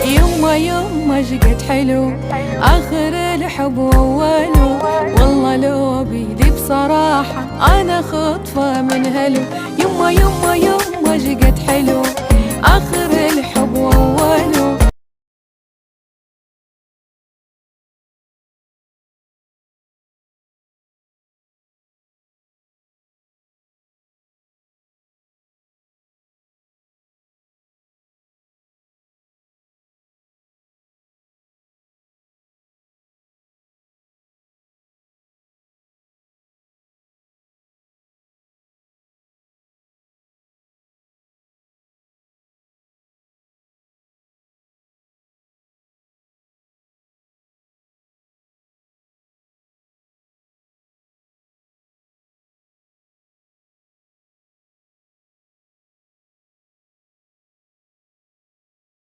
يما يما شقد حلو آخر الحب وأوله، والله لو بيدي بصراحة أنا خطفة من هلو. يما يما يما شقد حلو آخر الحب وأوله.